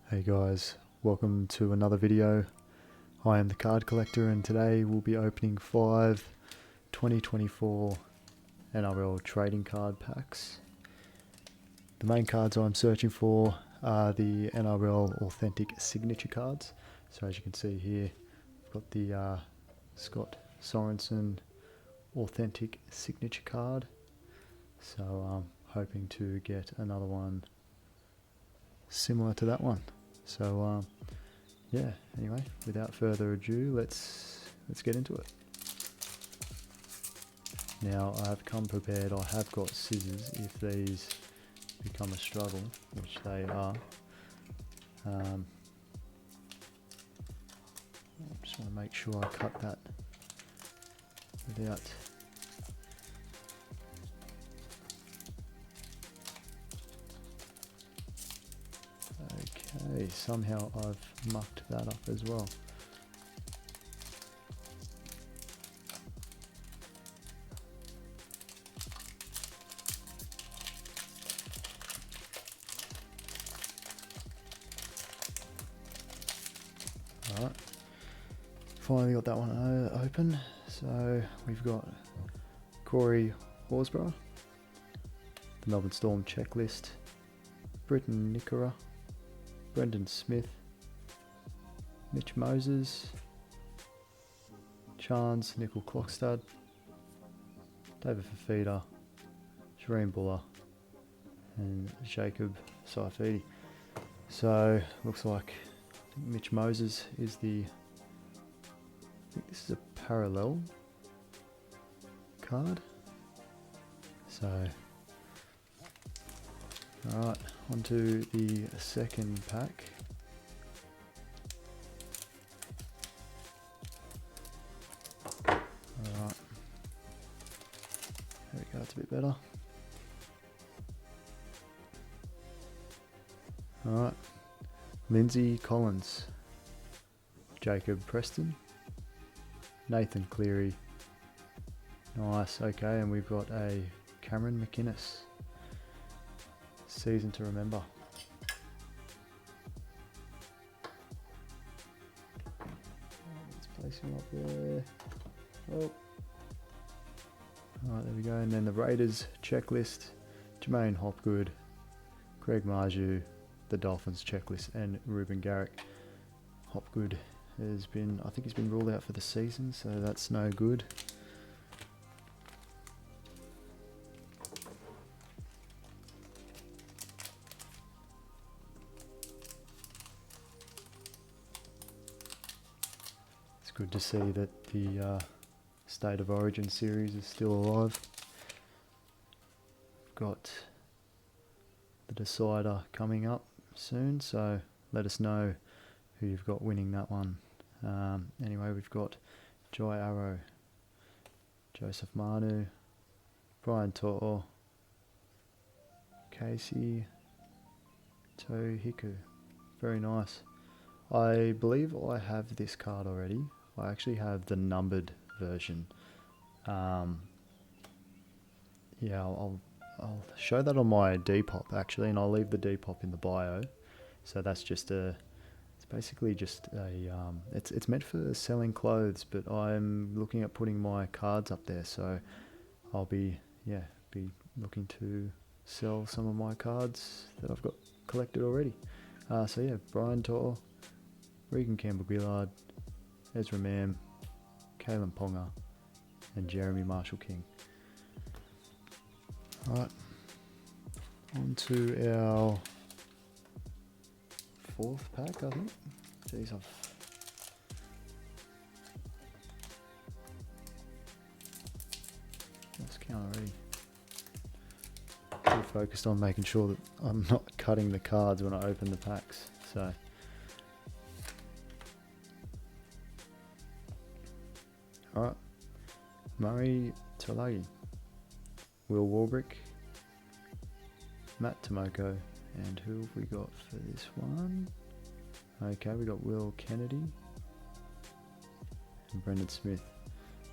Hey guys, welcome to another video. I am the card collector and today we'll be opening 5 2024 NRL trading card packs. The main cards I'm searching for are the NRL authentic signature cards. So as you can see here, I've got the Scott Sorrenson authentic signature card. So I'm hoping to get another one similar to that one. So yeah, anyway, without further ado, let's get into it. Now I have come prepared. I have got scissors if these become a struggle, which they are. I just want to make sure I cut that without okay, somehow I've mucked that up as well. Alright, finally got that one open. So we've got Corey Horsburgh, the Melbourne Storm checklist, Britton Nickera, Brendan Smith, Mitch Moses, Chance Nickel Clockstad, David Fafita, Shareen Buller, and Jacob Saifidi. So looks like Mitch Moses is I think this is a parallel card. So alright, on to the second pack. Alright, there we go, that's a bit better. Alright, Lindsay Collins, Jacob Preston, Nathan Cleary. Nice, okay, and we've got a Cameron McInnes. Season to remember. Let's place him up there. Oh. Alright, there we go. And then the Raiders checklist. Jermaine Hopgood, Craig Marju, the Dolphins checklist, and Ruben Garrick. Hopgood has been, I think he's been ruled out for the season, so that's no good. Good to see that the State of Origin series is still alive. Got the decider coming up soon, so let us know who you've got winning that one. Anyway, we've got Jai Arrow, Joseph Manu, Brian To'o, Casey Tohiku. Very nice. I believe I have this card already. I actually have the numbered version. Yeah, I'll show that on my DEPOP actually, and I'll leave the DEPOP in the bio. So that's just it's basically just a, it's meant for selling clothes, but I'm looking at putting my cards up there. So I'll be looking to sell some of my cards that I've got collected already. So yeah, Brian Tor, Regan Campbell-Gillard, Ezra Mam, Kalen Ponga, and Jeremy Marshall-King. Alright, on to our fourth pack, I think. Jeez, I've lost count already. Pretty focused on making sure that I'm not cutting the cards when I open the packs. So alright, Murray Talagi, Will Warbrick, Matt Tomoko, and who have we got for this one? Okay, we got Will Kennedy and Brendan Smith.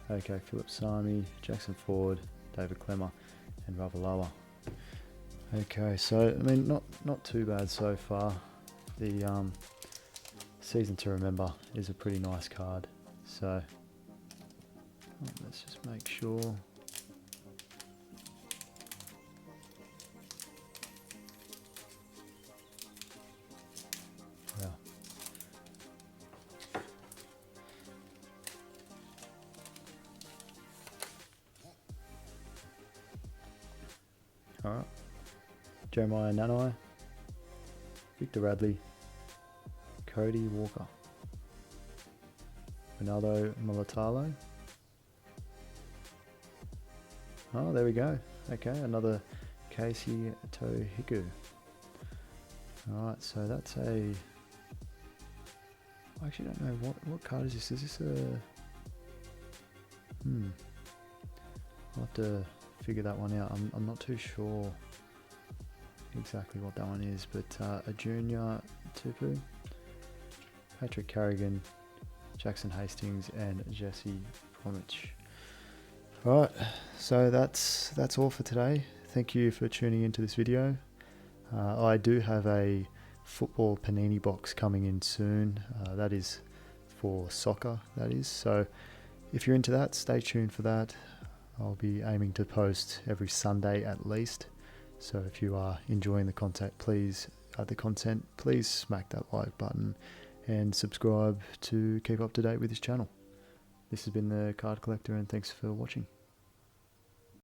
Okay, Philip Sami, Jackson Ford, David Clemmer, and Ravaloa. Okay, so I mean not too bad so far. The Season to Remember is a pretty nice card. So let's just make sure. Yeah. Alright. Jeremiah Nanai, Victor Radley, Cody Walker, Ronaldo Mulatalo. Oh, there we go. Okay, another Casey Tohiku. Alright, so that's a... I actually don't know what card is this. Is this a... I'll have to figure that one out. I'm not too sure exactly what that one is, but a junior Tupu, Patrick Carrigan, Jackson Hastings, and Jesse Plumich. Alright, so that's all for today. Thank you for tuning into this video. I do have a football panini box coming in soon. That is for soccer, that is. So if you're into that, stay tuned for that. I'll be aiming to post every Sunday at least. So if you are enjoying the content, please smack that like button and subscribe to keep up to date with this channel. This has been the Card Collector, and thanks for watching.